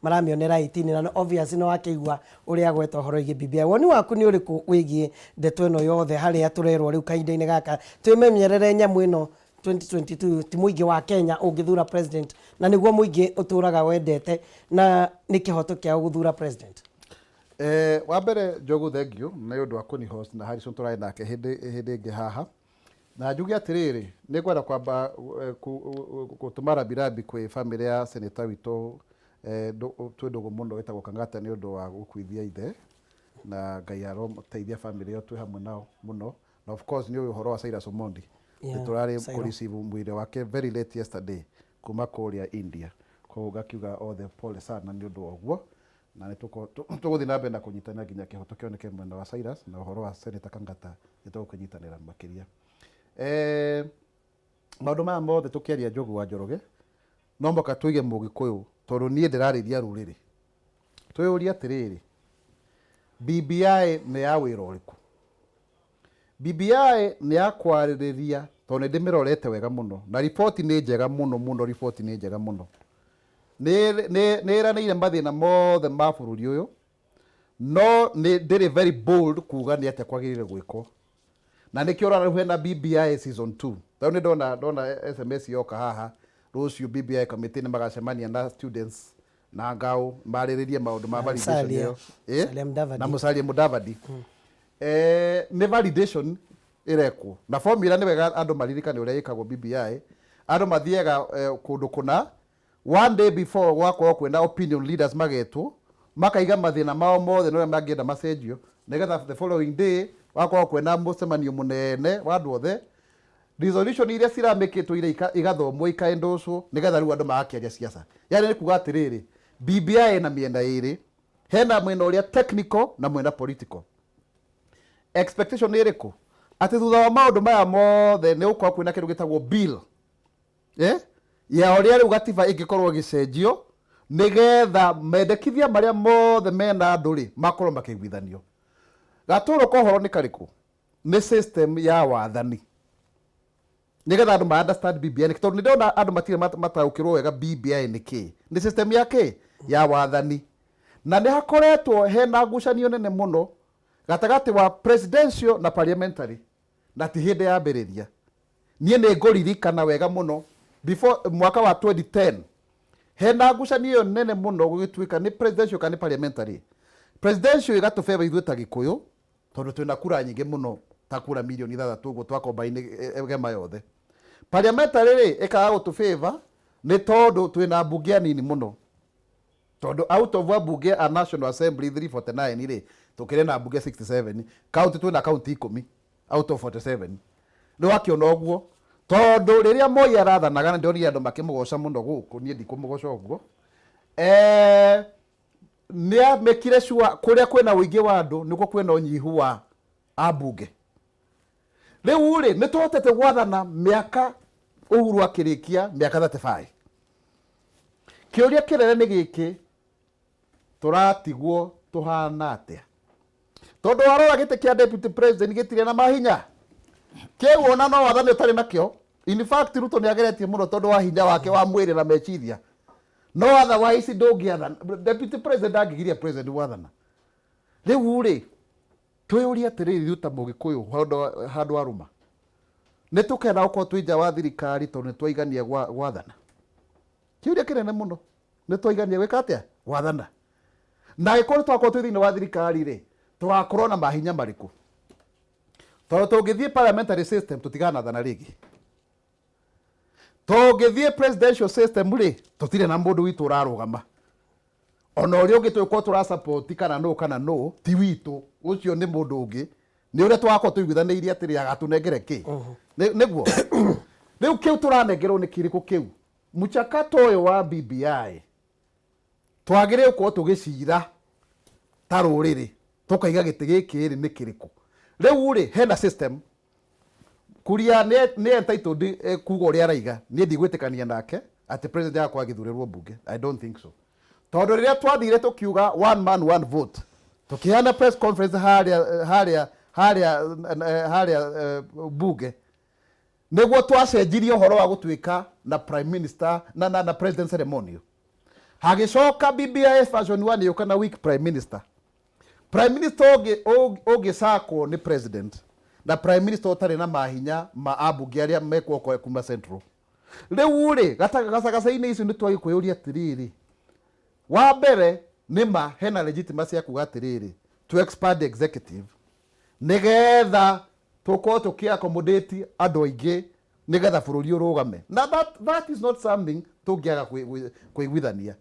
maramionera itini na obviously no akigwa uria gwetwo horo igi BBI woni waku ni uriku wigie ndeto eno yothe haria turerwo riu kainda-ini gaka twimenyerere nyamu ino 2022 ti muingi wa Kenya ungithura president na niguo muingi uturaga wendete na ni kihoto kia guthura president. Wa mbere Njogu thengio na undu wa kuni host na Harrison turai nake hindi ingi haha na njuge atiriri ni gwenda kwamba gutumara birabi kwi family ya senator witu twindugu muno wetagwo Kang'ata ni undu wa gukuithia ithe na Ngai aroteithia family yo twi hamwe nao muno na of course ni uhoro wa Cyrus Omondi turari ku receive mwire wake very late yesterday kuma kuria India ko gakiuga othe pole sana ni undu ogwo na tuguthi na mbere na kunyitana nginya kihoto kioneke mwena wa Cyrus na uhoro wa Senator Kang'ata nitukunyitanira makiria. Maundu maya mothe tukiaria Njogu wa Njoroge no mboka tuige Mugikuyu tondu nie ndirarithia ruriri twiyuria atiriri BBI ni ya wira uriku. BBI ni ya kwaririria tondu ndimirorete wega muno na report ni njega muno report ni njega muno ni iranire mathina mothe ma bururi uyu no ni ndiri very bold kuga ni atia kwagirire gwiko na nikio rararuhe na BBI season 2 tondu ni ndona SMS yoka haha rucio BBI committee ni magacemania na students na ngao mariririe maundu ma validation iyo na Musalia Mudavadi ni validation irekwo na formula ni wega andu maririkane uria ikagwo BBI andu mathiega kundu kuna one day before gwakwo kwenda opinion leaders magetwo makaiga mathina mao mothe no mangienda macenjio nigetha the following day wakwa kwenda mucemanio munene wa andu othe resolution iria ciramikitwo iria igathomwo ikaendoswo nigetha riu andu magakiaria siasa yani ni kuga atiriri BBI na mienda iri hena mwena uria technical na mwena political expectation ni iriku ati thutha wa maundu maya mothe ni ukwa kwina kindu gitagwo bill ya uria riu gatiba ingikorwo gicenjio nigetha mendekithia maria mothe mena anduri makorwo makiguithanio gaturo ko horo ni kariku ni system ya wathani nigetha andu ma understand BBI tondu ni ndona andu matire mataukirwo wega BBI ni ki ni system ya ki ya wathani na ni hakoretwo hena ngucanio nene muno gatagati wa presidential na parliamentary na ti hindi ya mbiriria nie ni nguririkana wega muno before mwaka wa 2010 hena ngucanio nene muno gugituika ni presidential kana parliamentary presidential igatufeva ithuĩ ta Gikuyu tondu twina kura nyingi muno ta kura milioni 3 uguo twakombaini gema yothe parliamentary ri ikaga gutufeva ni tondu twina mbunge nini muno tondu out of mbunge a National Assembly 349 ri tukire na mbunge 67 county twina county 10 out of 47 ni wakiona uguo tondu riria Moi arathanaga na ndionire andu makimugoca muno guku nie ndikumugoca uguo ni amekire sure kuria kwina wingi wa andu niguo kwina unyihu wa ambunge riu ri ni tuhotete gwathana miaka Uhuru akirikia miaka 35 kiuria kirere ni giki turatigwo tuhana atia tondu warora gite kia deputy president gitire na mahinya kewona no wathani utari nakio in fact Ruto ni ageretie muno tondu wa hinya wake wa mwiri na meciria no otherwise ndungiathana deputy president angigiria president wathana riu ri twiyuria atiriri ruta Mugikuyu handu aruma ni tukena uko twija wa thirikari tondu twaigania gwathana kiuria kinene muno ni twaigania gwika atia gwathana na gikoro twakwo twi thini wa thirikari ri tugakorwo na mahinya mariku tondu tungithie parliamentary system tutigana thana rigi tungithie presidential system ri tutire na mundu witu urarugama ona uri ungi twikwo tura support kana no ti witu ucio ni mundu ungi ni uria twakwo tuiguthaniirie atiri agatunengere ki niguo riu kiu turanengerwo ni kiriku kiu muchakato uyu wa BBI twagire uko tugicira ta ruriri tukaiga giti giki ri ni kiriku riu ri hena system kuria ni entitled kuga uria araiga ni ndigwitikania nake ati president yakwa agithurerwo bunge I don't think so tondu riria twathire tukiuga one man one vote tukiana press conference haria bunge niguo twacenjirie uhoro wa gutuika na prime minister na president ceremonial hagicoka BBI version 1 yuka na weak prime minister oge sako ni president na prime minister utari na mahinya ma abunge aria mekwo kwa kuma central riu ri gacagacaine icio ni twagikuyuria atiriri wa mbere nima hena legitimacy ya kuga atiriri to expand the executive nigetha tuko tuki accommodate andu aingi nigetha bururi urugame na that is not something tungiaga kuiguithania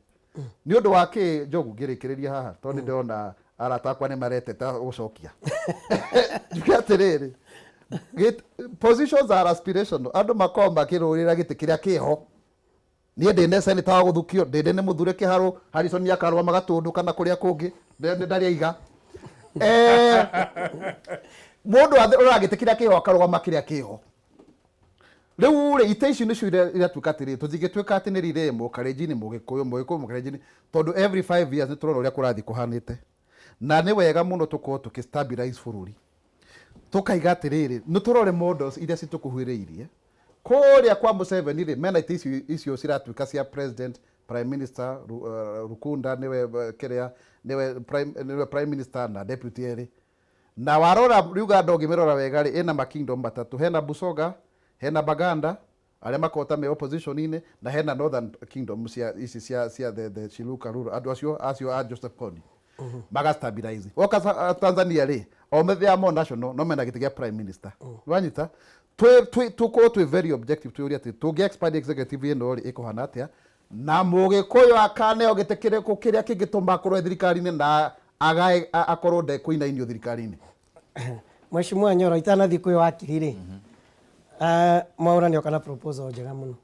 ni undu wa ki Njogu ngirikiriria haha tondu ndona arata akwa ni mareteta gucokia atiriri positions are aspirational andu makomba makirurira giti kiria kiho nie ndine senator wa guthukio ndinde ni muthure Kiharo Harrison ni akarwa magatundu kana kuria kungi ndari aiga mundu uragite kiria kiho akarugama kiria kiho riu ri ite icio nicio ira twikatiri tujigitwika ati ni riremo karejini mugikuyu mukarejini tondu every 5 years ni turona uria kurathi kuhanite na ni wega muno tuko tukistabilize bururi tukaiga atiriri ni turore models iria citukuhwiriirie kuria kwa Museveni ri mena ite icio ciratwika cia president prime minister Rukunda niwe kiria niwe prime minister na deputy eri na warora riuga ndogi mirora wega ri ina ma kingdom batatu hena Busoga hena Baganda aria makota me opposition ine na hena northern kingdom cia the Chiluka ruru andu acio a Joseph Kony maga stabilize oka Tanzania ri o methia mo national no mena gitigia prime minister wanyita twi very objective turia ati tungi expand executive ino ri ikuhana atia na mugikuyu akane ogitekire kukiria kingituma korwe thirikari-ini na agae akorwo ndekuinainio thirikari-ini Mheshimiwa Nyoro itanathi kwi wakiri Mwaura ni okana proposal njega muno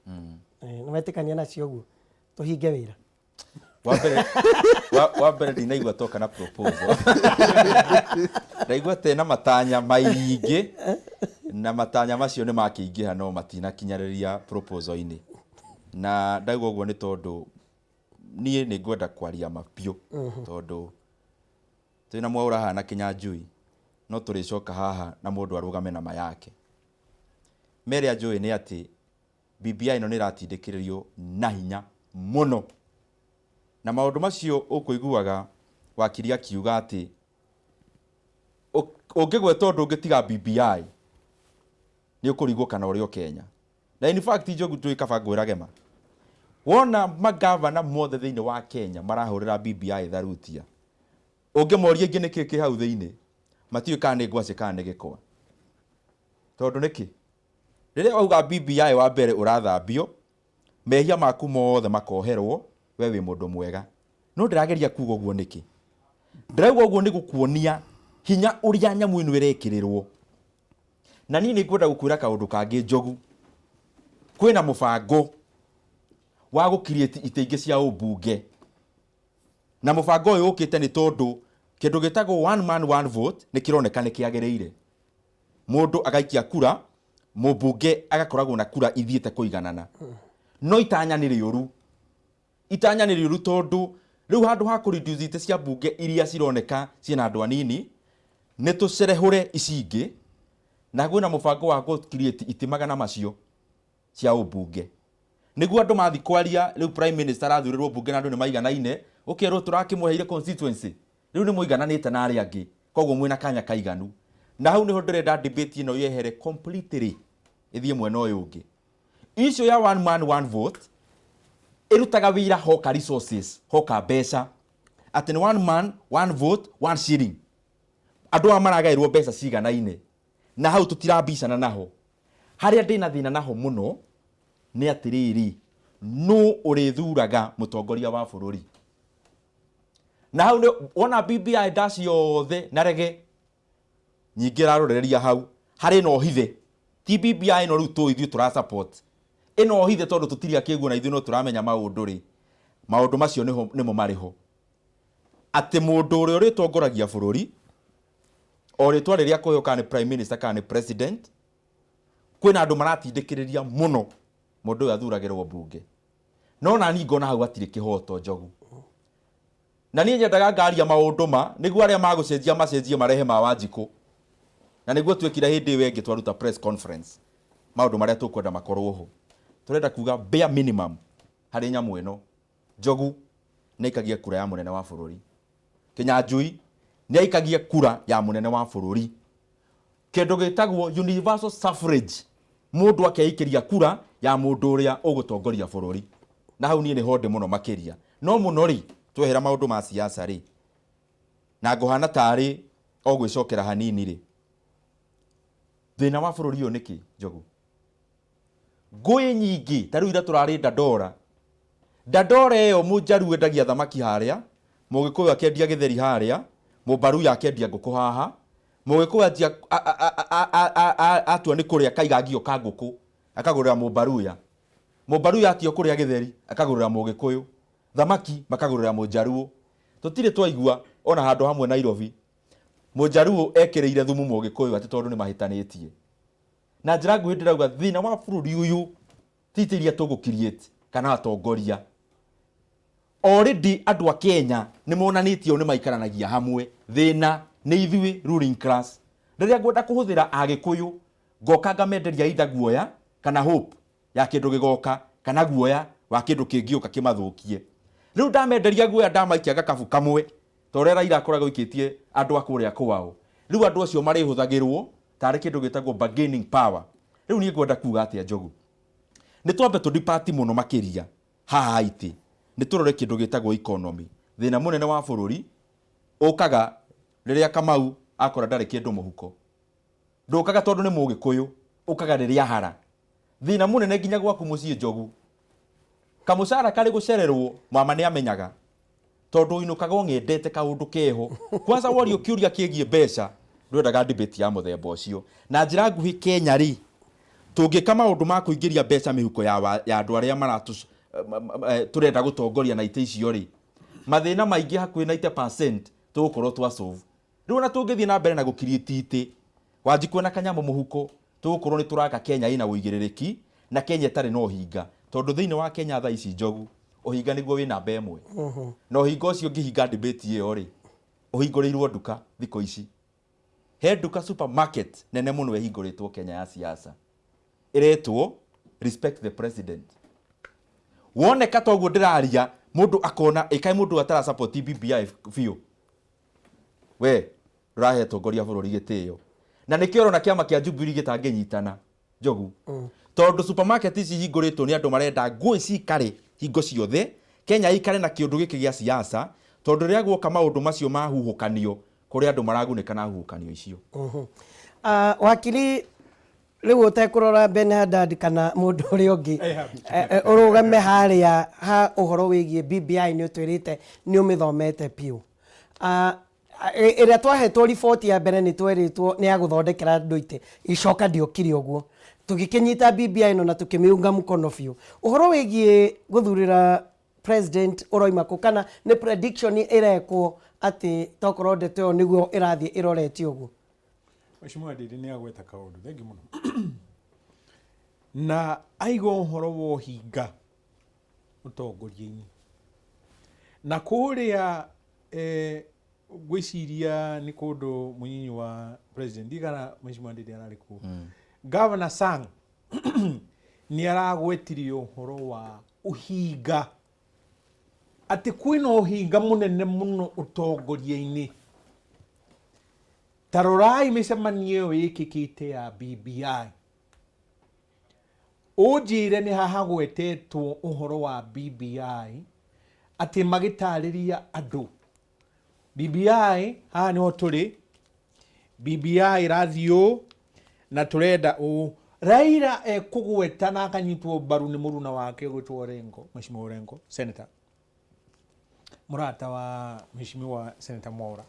nimetikania nacio guo tuhinge wira wa mbere ndinaigua toka na proposal ndaigua tena matanya maingi na matanya macio ni makiingiha no matina kinyariria proposal ini na ndaigua guo ni tondu nie ni ngwenda kwaria mapio tondu twina Mwaura hana Kinyanjui no turicoka haha na mundu arugame na mayake mere ajui ni ati BBI no ni ratindikiririo na hinya muno na maundu macio ukuiguaga wakiria kiuga ati ungigweta undu ungitiga BBI ni ukurigwo kana urio Kenya na in fact Njogu twikaba ngwiragema wona magavana mothe thiini wa Kenya marahurira BBI tharutia ungemoria ingi niki ki hau thiini matiyo kana ngwaci kana gikwa tondu niki riria auga BBI wa mbere urathambio mehia maku mothe makoherwo we wi mundu mwega no ndirageria kuuga guo niki ndirauga guo ni gukuonia hinya uria nyamu ino irekirirwo na ni ngwenda gukwira kaundu kangi Njogu kwina mubango wa gukirieti ite cia ubunge na mubango uyu ukite ni tondu kindu gitagwo one man one vote ni kironeka ni kiagereire mundu agaikia kura mubunge agakoragwo na kura ithiete kuiganana no itanya ni riuru tondu riu handu ha kureduce ite cia bunge iria cironeka ciina andu anini ni tucerehure icingi na gwina mubango wa gukirieti ite magana macio cia ubunge niguo andu mathi kwaria riu prime minister athurirwo bunge na andu ni maiganaine ukero turakimuheire constituency riu ni muigananite na ari angi koguo mwina kanya kaiganu na hau niho ndirenda debate ino yehere completely ithie mwena uyu ungi icio ya one man one vote irutaga wira hoka resources hoka mbeca ati ni one man one vote one shilling andu amaragairwo mbeca ciganaine na hau tutirambicana naho haria ndina thina naho muno ni atiriri no urithuraga mutongoria wa bururi na hau wona BBI daci yothe na rege nyingira roreria hau hari no hithe ti BBI no ruto ithu tura support ino hithe tondu tutiria kiguo na ithu no turamenya maundu ri maundu macio nimo mariho ati mundu uri uritongoragia bururi ori twariria kuyoka ni prime minister kana ni president kwina andu maratindikiriria muno mundu uyu athuragirwo bunge no na ni ngona hau atiri kihoto Njogu na ni nyendaga ngaria maundu niguo aria magucenjia macenjie marehe ma Wanjiku na niguo twekira hindi wengi twaruta press conference maundu maria tukwenda makorwo ho turenda kuga bare minimum hari nyamu ino Njogu nĩ aikagia kura ya mũnene wa bũrũri. Kinyanjui nĩ aikagia kura ya mũnene wa bũrũri. Kĩndũ gĩtagwo universal suffrage, mũndũ akeikĩria kura ya mũndũ ũrĩa ũgũtongoria bũrũri. Na hau niĩ nĩ honde mũno makĩria. No mũno rĩ, twehera maũndũ ma siasa rĩ, na ngũhana tarĩ o gwĩcokera hanini rĩ, thĩna wa bũrũri ũyũ nĩkĩ Njogu? Ngũĩ nyingĩ, ta rĩu ira tũrarĩ Dandora. Dandora ĩyo mũnjaru endagia thamaki harĩa, mũgĩkũyũ akendia gĩtheri harĩa, mũmbaruya akendia ngũkũ haha, mũgĩkũyũ atua nĩ kũrĩa kaigangio ka ngũkũ akagũrĩra mũmbaruya, mũmbaruya atio kũrĩa gĩtheri akagũrĩra mũgĩkũyũ, thamaki makagũrĩra mũnjaruo. Tũtirĩ twaigua ona handũ hamwe Nairobi mũnjaruo ekĩrĩire thumu mũgĩkũyũ atĩ tondũ nĩ mahĩtanĩtie. Na njĩra nguhĩ ndĩrauga thĩna wa bũrũri ũyũ ti iria tũgũ-create kana atongoria. Already andũ a Kenya nĩ monanĩtio nĩ maikaranagia hamwe. Thĩna nĩ ithuĩ ruling class. Rĩrĩa ngwenda kũhũthĩra Agĩkũyũ, ngoka ngamenderia either guoya kana hope ya kĩndũ gĩgoka, kana guoya wa kĩndũ kĩngĩũka kĩmathũkie. Rĩu ndamenderia guoya ndamaikia gakabu kamwe, ta ũrĩa Raila akoragwo ikĩtie andũ a kũrĩa kwao. Rĩu andũ acio marĩhũthagĩrwo tarĩ kĩndũ gĩtagwo bargaining power. Rĩu niĩ ngwenda kuga atĩa Njogu? Nĩ twambe tũdipati mũno makĩria haha itĩ, nĩ tũrore kĩndũ gĩtagwo economy. Thĩna mũnene wa bũrũri ũkaga rĩrĩa Kamau akora ndarĩ kĩndũ mũhuko. Ndũkaga tondũ nĩ mũgĩkũyũ, ũkaga rĩrĩa hara. Thĩna mũnene nginya gwaku mũciĩ Njogu, kamũcara karĩ gũcererwo mama nĩ amenyaga, tondũ uinukaga ũng'endete kaũndũ keho. Kwanza worio kĩũria kĩgiĩ mbeca, ndwendaga debate ya mũthemba ũcio. Na njĩra nguhĩ Kenya rĩ, tũngĩka maũndũ ma kũingĩria mbeca mĩhuko ya andũ arĩa tũrenda gũtongoria na itĩ icio rĩ, mathĩna maingĩ hakuhĩ 90% tũgũkorwo twa solve. Rĩu ona tũngĩthiĩ na mbere na gũ-create itĩ, wanji kwena kanyamũ mũhuko, tũgũkorwo nĩ tũraka Kenya ĩna ũigĩrĩrĩki na Kenya ĩtarĩ na ũhinga. Tondũ thĩinĩ wa Kenya thaa ici Njogu, ũhinga nĩguo wĩ namba ĩmwe. Na ũhinga ũcio ũngĩhinga debate ĩyo rĩ, ũhingũrĩirwo nduka thikũ ici. He nduka supermarket nene mũno ĩhingũrĩtwo Kenya ya siasa, ĩretwo respect the president. Woneka toguo ndĩraria, mũndũ akona ĩkaĩ mũndũ atara support BBI biũ, we ndũrahe atongoria bũrũri gĩtĩo. Na nĩkĩo ũrona kĩama kĩa Jubilee gĩtangĩnyitana Njogu, tondũ supermarket ici hingũrĩtwo nĩ andũ marenda ngũĩ cikare hingo ciothe, Kenya ikare na kĩũndũ gĩkĩ gĩa siasa, tondũ rĩrĩa guoka maũndũ macio mahuhũkanio kũrĩ andũ maragunĩka na huhũkanio icio. Wakiri rĩu ũtekũrora Ben Haddad kana mũndũ ũrĩa ũngĩ ũrũgame harĩa ha ũhoro wĩgiĩ BBI nĩ ũtwĩrĩte nĩ ũmĩthomete piũ. Ĩrĩa twahetwo riboti ya mbere nĩ twerĩtwo nĩ ya gũthondekera andũ itĩ, icoka ndiokire ũguo. Tũgĩkĩnyita BBI ĩno na tũkĩmĩunga mũkono biũ. Ũhoro wĩgiĩ gũthurĩra president ũroima kũ, kana nĩ prediction ĩrekwo atĩ tokorwo ndeto ĩyo nĩguo ĩrathiĩ ĩrorete ũguo? Mheshimiwa Ndindi nĩ agweta kaũndũ thengi mũno. Na aigua ũhoro wa ũhinga ũtongoria-inĩ. Na kũrĩa gwĩciria nĩ kũndũ mũnyinyi wa president ndigana Mheshimiwa Ndindi ararĩ kuo. Governor Sang nĩ aragwetirie ũhoro wa ũhinga, atĩ kwĩna ũhinga mũnene mũno ũtongoria-inĩ. Tarorai mĩcemanio ĩyo ĩkĩkĩte ya BBI, ũnjĩre nĩ haha gwetetwo ũhoro wa BBI atĩ magĩtarĩria andũ BBI haha nĩho tũrĩ, BBI ĩrathiĩ na tũrenda Raila ekũgweta na akanyitwo mbaru nĩ mũruna wake gwĩtwo Orengo, Mheshimiwa Orengo, Senator, mũrata wa Mheshimiwa Senator Mwaura.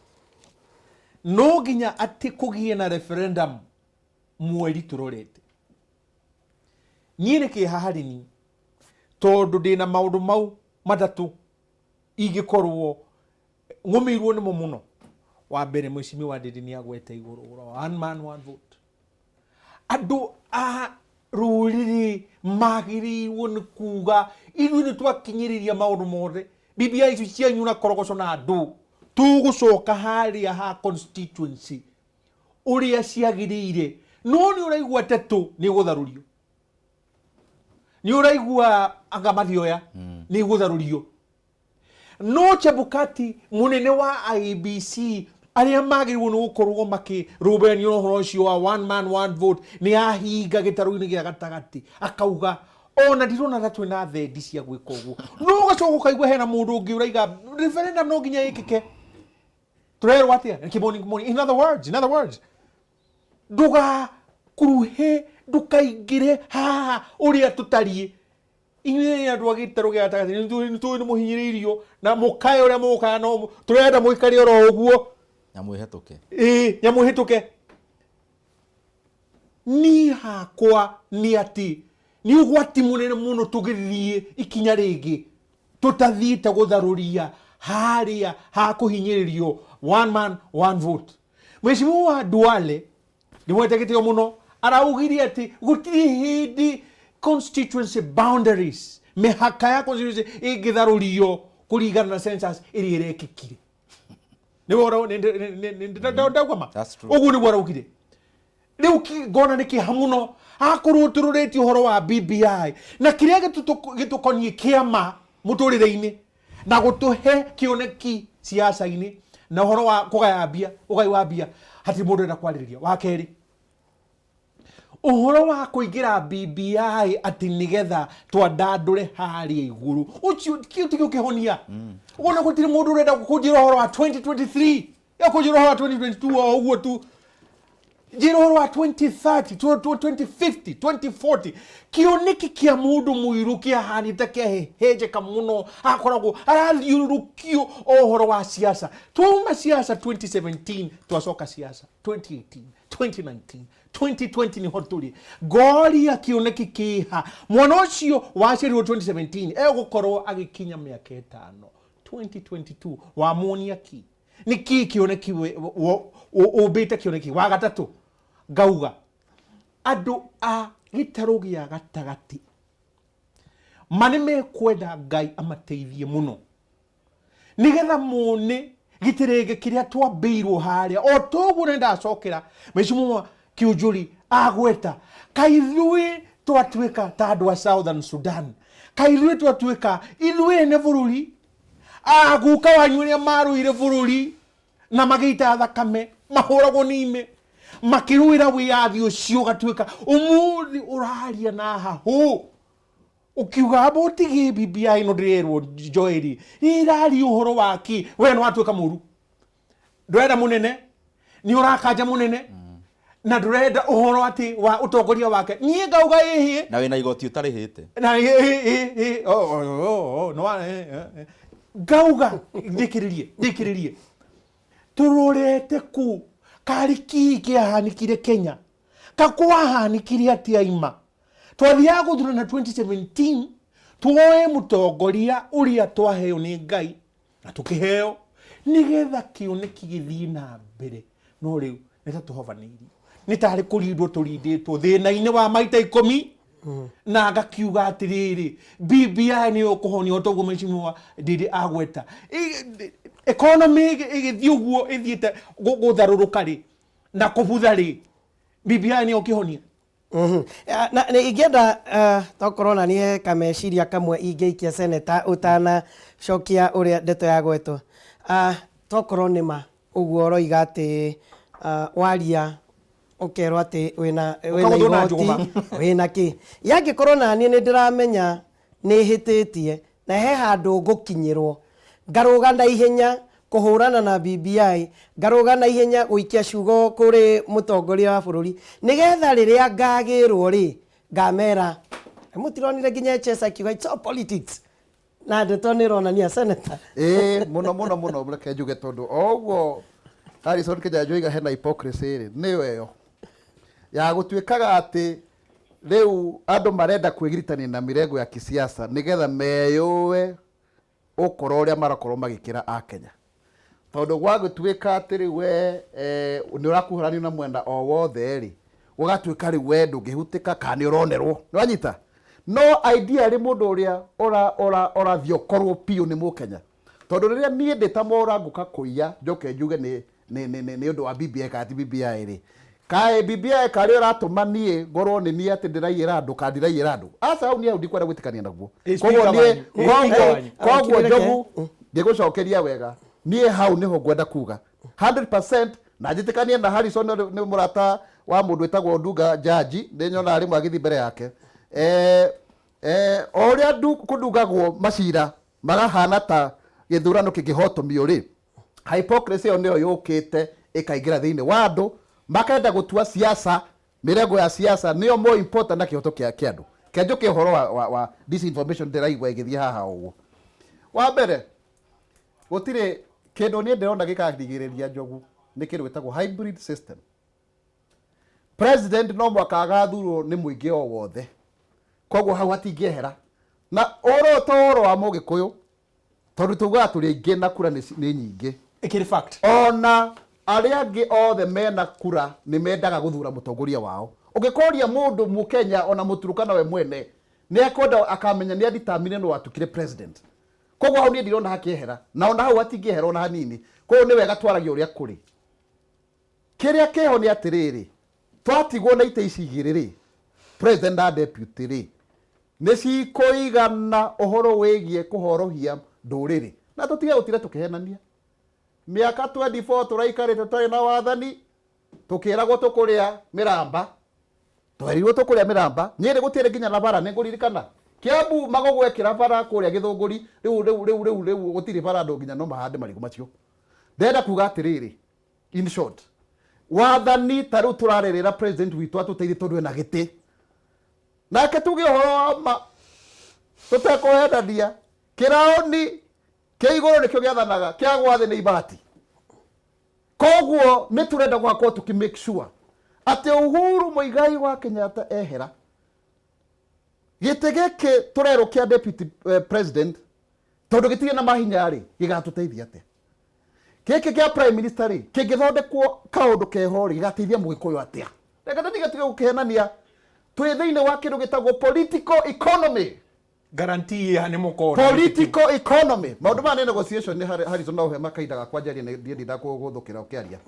No nginya atĩ kũgĩe na referendum mweri tũrorete. Niĩ nĩ kĩhaharĩni tondũ ndĩna maũndũ mau matatũ ingĩkorwo ngũmĩirwo nĩmo mũno. Wa mbere Mheshimiwa Ndindi nĩ agwete igũrũ one man one vote. Andũ a rũrĩrĩ magĩrĩirwo nĩ kuga ithuĩ nĩ twakinyĩrĩria maũndũ mothe. BBI icio cianyu na korogoco na andũ tũgũcoka harĩa ha constituency ũrĩa ciagĩrĩire. No nĩ ũraigua tetũ nĩ gũtharũrio, nĩ ũraigua anga mathioya nĩ gũtharũrio. no Chebukati munene wa IEBC aria magirwo no gukorwo makirũbenio ũhoro ũcio wa one man one vote ni ahinga gĩtarũ-inĩ gĩa gatagati akauga ona ndirona ta twina thendi cia gwĩka ũguo no gacoka kaigua hena mũndũ ũngĩ ũraiga referendum no nginya ĩkĩke turerwo atia in other words nduga kuruhe ndukaingire haha uria tutariĩ inyuĩ andũ a gĩtarũ gĩa gatagati nĩtũĩ nĩ mũhinyĩrĩirio na mũkae ũrĩa mũkaya no turenda mũikare oro ũguo nyamwĩhetũke nyamwĩhetũke ni hakwa ni ati ni ũgwati mũnene mũno tũgĩthiĩ ikinya rĩngĩ tũtathiĩte gũtharũria harĩa ha kũhinyĩrĩrio one man one vote. Mheshimiwa Duale nĩmwetĩkĩtio mũno araugire ati gũtirĩ hĩndĩ constituency boundaries mĩhaka ya constituency ĩngĩtharũrio kũringana na census ĩrĩa ĩrekĩkire. Ũguo nĩguo araugire. Rĩu ngona nĩ kĩeha mũno akorwo tũrũrĩtie ũhoro wa BBI na kĩrĩa gĩtũkoniĩ kĩama mũtũrĩre-inĩ na gũtũhe kĩoneki siasa-inĩ na ũhoro wa kũgaya mbia ũgai wa mbia hatirĩ mũndũ enda kwarĩrĩria. Wa kerĩ, ũhoro wa kũingĩra BBI atĩ nĩgetha twandandũre harĩa igũrũ ũcio kĩo kĩhonia. Ona gũtirĩ mũndũ ũrenda kũnjĩra ũhoro wa 2023 ya kũnjĩra ũhoro wa 2022 o ũguo tu. Njĩra ũhoro wa 2030 2050 2040 kĩoneki kĩa mũndũ mũirũ kĩahanĩte kĩahehenjeka mũno akoragwo arathiũrũrũkio ũhoro wa siasa. Twauma siasa 2017 twacoka siasa 2018 2019 2020 niho tũrĩ. Ngoria kĩoneki kĩha mwana ũcio waciarirwo 2017 egũkorwo agĩkinya mĩaka 5 2022 wamuonia ki nĩkĩ kĩoneki ũmbĩte kĩoneki. Wa gatatũ ngauga andũ a gĩtarũ gĩa gatagati mane mekwenda Ngai amateithie mũno nĩgetha mone gĩtĩrĩngĩ kĩrĩa twambĩirwo harĩa o toguo nĩ ndacokera Mheshimiwa Kiunjuri agweta kaithuĩ twatuĩka ta andũ a Southern Sudan kaithuĩ twatuĩka ithuĩ nĩ bũrũri aguka wanyu ũrĩa marũire bũrũri na magĩita thakame mahũragwo nĩime makĩrũĩra wĩyathi ũcio gatuĩka ũmũthĩ ũraria na hahũ ukiuga botige BBI no ndĩrerwo Joeli ĩrari ũhoro waki we no atuĩka mũru ndũrenda mũnene ni ũrakanja mũnene na ndũrenda ũhoro atĩ wa ũtongoria wake niĩ ngauga ĩhĩ na wĩna igoti ũtarĩhĩte na no ngauga ndĩkĩrĩrie turorete ku kariki kĩahanikire Kenya kakwahanikire atia ima twathiaga gũthurana 2017 tuoe mũtongoria ũrĩa twaheo nĩ Ngai na tũkĩheo nĩgetha kĩoneki gĩthiĩ na mbere no rĩu nĩta tũhobanĩirio nĩ tarĩ kũrindwo tũrindĩtwo thĩna-inĩ wa maita 10 na ngakiuga atĩrĩrĩ BBI nĩ ũkũhonia ũtoguo Mheshimiwa Ndindi agweta economy igĩthiĩ ũguo ĩthiĩte gũtharũrũka rĩ na kũbutha rĩ BBI nĩ ũkĩhonia. Na ingĩenda tokorwo na niĩ kameciria kamwe ingĩikia seneta ũtana cokia ũrĩa ndeto ya gwetwo tokorwo nĩma ũguo ũroiga atĩ waria ũkerwo atĩ wĩna igoti wĩna kĩ yangĩkorwo na niĩ nĩ ndĩramenya nĩ hĩtĩtie na he handũ ngũkinyĩrwo ngarũga na ihenya kuhurana na BBI ngaruga na ihenya guikia ciugo kuri mutongoria wa bururi nigetha riria ngagirwo ri ngamera mutironire nginya chesa kiuga it's all politics na ndeto nironania senator muno reke njuge tondu oguo Harrison Kijanjoiga hena hypocrisy ri niyo ya gutuikaga ati riu andu marenda kwigiritania na mirengo ya kisiasa nigetha meyuwe ukoro uria marakorwo magikira a Kenya tondu gwagũtuĩka atĩ rĩu we nĩ ũrakuhũranio na mwenda o wothe rĩ ũgatuĩka rĩu we ndũngĩhutĩka kana nĩ ũronerwo nĩ wanyita no idea rĩ mũndũ ũrĩa ũrathiĩ ũkorwo piũ nĩ Mũkenya tondu rĩrĩa niĩ ndĩ ta Mora ngũka kũiya njoke njuge nĩ ũndũ wa BBI kana ti BBI rĩ kaĩ BBI karĩ ũratũma niĩ ngorwo nĩ niĩ atĩ ndĩraiyĩra andũ kana ndiraiyĩra andũ aca hau niĩ ndikwenda gwĩtĩkania naguo koguo Njogu ngĩgũcokeria wega niĩ hau nĩho ngwenda kuga 100% na njĩtĩkanie na Harrison nĩ mũrata wa mũndũ wĩtagwo Ndunga Jaji nĩnyonaga rĩmwe agĩthiĩ mbere yake o ũrĩa kũndungagwo macira magahana ta gĩthurano kĩngĩhotomio rĩ, hypocrisy ĩyo nĩyo yũkĩte ĩkaingĩra thĩinĩ wa andũ makenda gũtua siasa, mĩrengo ya siasa nĩyo more important na kĩhoto kĩa andũ. Kĩanjũke ũhoro wa disinformation ndĩraigua ĩgĩthiĩ haha ũguo. Wa mbere gũtirĩ kĩndũ niĩ ndĩrona gĩkandigĩrĩria njogu nĩ kĩndũ gĩtagwo hybrid system. President no mwaka agathurwo nĩ mũingĩ o wothe, koguo hau hatingĩehera na ũhoro wa Mũgĩkũyũ tondũ tugaga tũrĩ aingĩ na kura nĩ nyingĩ ĩkĩrĩ fact. Ona arĩa angĩ othe mena kura nĩ mendaga gũthura mũtongoria wao. Ũngĩkoria mũndũ Mũkenya ona Mũturukana we mwene nĩ akwenda akamenya nĩ determine no atukire president. Koguo hau niĩ ndirona hakĩehera na ona hau hatingĩehera ona hanini. Koguo nĩ wega twaragio ũrĩa kũrĩ. Kĩrĩa kĩho nĩ atĩrĩrĩ, twatigwo na itĩ ici igĩrĩ rĩ, president na deputy rĩ, nĩ cikũigana ũhoro wĩgiĩ kũhorohia ndũrĩrĩ na tũtige gũtire tũkĩhenania. Mĩaka 24 tũraikarĩte tũtarĩ na wathani, tũkĩragwo tũkũrĩa mĩramba, twerirwo tũkũrĩa mĩramba. Nyĩrĩ gũtirĩ nginya na bara nĩngũririkana Kiambu magũgwekĩra bara kũrĩa Gĩthũngũri, rĩu gũtirĩ bara andũ nginya no mahande marigũ macio. Ndenda kuga atĩrĩrĩ, in short, wathani tarĩu tũrarĩrĩra president witũ atũteithie tondũ ena gĩtĩ, nake tuge ũhoro wa tũtekũhendania kĩraoni kĩa igũrũ nĩkĩo gĩathanaga, kĩa gwathĩ nĩ ibati. Koguo nĩ tũrenda gwakorwo tũkĩ make sure atĩ Uhuru Muigai wa Kenyatta ehera, gĩtĩ gĩkĩ tũrerwo kĩa deputy president tondũ gĩtirĩ na mahinya rĩ gĩgatũteithia atĩa? Gĩkĩ kĩa prime minister rĩ kĩngĩthondekwo kaũndũ keho rĩ gĩgateithia Mũgĩkũyũ atĩa? Reke tũtige gũkĩhenania, twĩ thĩinĩ wa kĩndũ gĩtagwo political economy. Guarantee ya nĩ mũkora political economy. Maũndũ ma nĩ negotiation nĩ Harrison no he makainda gakwa njaria ndiĩ ndakũgũthũkĩra ũkĩaria.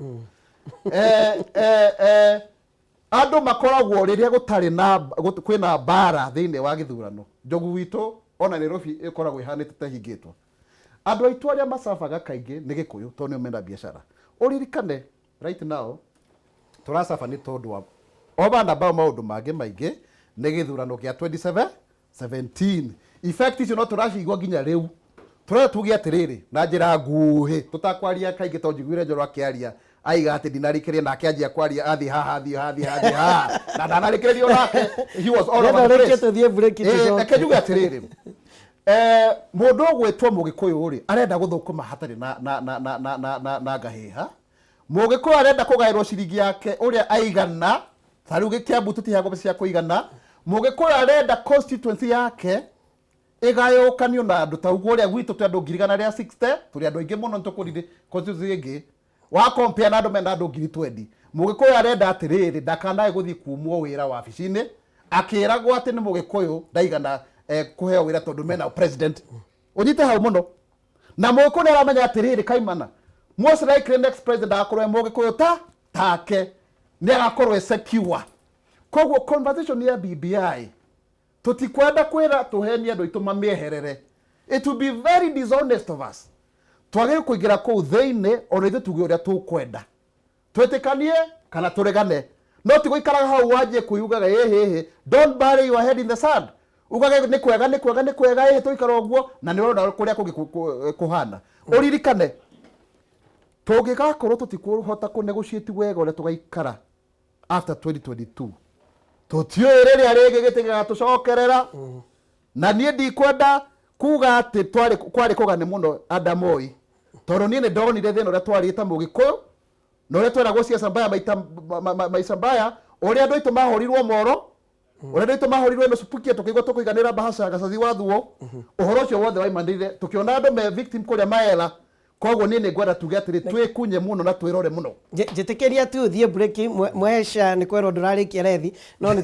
Andũ makoragwo rĩrĩa gũtarĩ na kwĩna bara thĩinĩ wa gĩthurano. Njogu witũ ona Nairobi ĩkoragwo ihanĩte ta hingĩtwo. Andũ aitũ arĩa macabaga kaingĩ nĩ Gĩkũyũ tondũ nĩo mena biacara. Ũririkane right now tũracaba nĩ tondũ wa obana bao maũndũ mangĩ maingĩ nĩ gĩthurano kĩa 2017. Effect icio no tũracigua nginya rĩu. Tũrenda tuge atĩrĩrĩ na njĩra nguhĩ tũtakwaria kaingĩ tondũ njiguire Njoro akĩaria aiga atĩ ndinarĩkĩrĩria nake anjia kwaria athiĩ haha na ndanarĩkĩrĩrio nake he was all over the place. Reke njuge atĩrĩrĩ, mũndũ ũgwĩtwo Mũgĩkũyũ rĩ arenda gũthũkũma hatarĩ na ngahĩha. Mũgĩkũyũ arenda kũgaĩrwo ciringi yake ũrĩa aigana, tarĩu Gĩkĩambu tũtiheagwo mbeca cia kũigana. Mũgĩkũyũ arenda constituency yake ĩgayũkanio na andũ ta ũguo ũrĩa gwitũ tũ andũ 160 tũrĩ andũ aingĩ mũno nĩtũkũrire constituency ĩngĩ wa compare na andũ mena andũ 20. Mũgĩkũyũ arenda atĩrĩrĩ ndakanae gũthiĩ kumwo wĩra wabici-inĩ akĩragwo atĩ nĩ Mũgĩkũyũ ndaigana kũheo wĩra tondũ mena president. Ũnyite hau mũno na Mũgĩkũyũ nĩ aramenya atĩrĩrĩ kaimana most likely next president agakorwo Mũgĩkũyũ take nĩ agakorwo secure. Koguo conversation ya BBI tutikwenda kwĩra tuhenia andũ aitũ mamĩeherere. It will be very dishonest of us twage kũingĩra kũu thĩinĩ ona ithuĩ tuge ũrĩa tũkwenda, twĩtĩkanie kana tũregane. No ti gũikaraga hau wanjie kũiugaga don't bury your head in the sand, ugage nĩ kwega tũikara ũguo na nĩ ũrona kũrĩa kũngĩ kũhana. Ũririkane tũngĩgakorwo tũtikũhota kũnegotiate wega ũrĩa tũgaikara after 2022 tũtiũĩ rĩrĩa rĩngĩ gĩtĩ gĩgatũcokerera. Na niĩ ndikwenda kuga atĩ kwarĩ kũgane mũno Adamoi tondũ niĩ nĩ ndonire thĩna ũrĩa twarĩte Mũgĩkũyũ na ũrĩa tweragwo siasa mbaya maisha mbaya, ũrĩa andũ aitũ mahorirwo moro, ũrĩa andũ aitũ mahorirwo ĩno supukia tũkĩigua tũkũiganĩra mbahaca gacathi wathuo. Ũhoro ũcio wothe waimanĩrire tũkĩona andũ me victim kũrĩa maela. Koguo niĩ nĩ ngwenda tuge atĩrĩ twĩkunye mũno na twĩrore mũno. Njĩtĩkĩria tu ũthiĩ break mwesha nĩ kwerwo ndũrarĩkia rethi no nĩ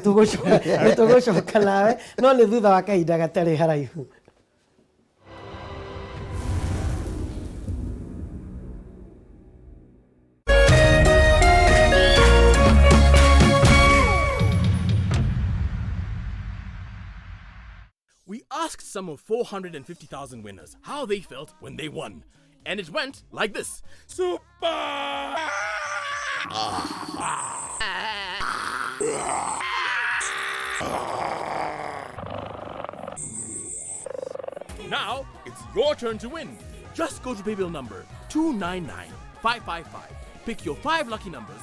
tũgũcoka nawe no nĩ thutha wa kahinda gatarĩ haraihu. We asked some of 450,000 winners how they felt when they won. And it went like this. Super! Now, it's your turn to win. Just go to paybill number 299555. Pick your 5 lucky numbers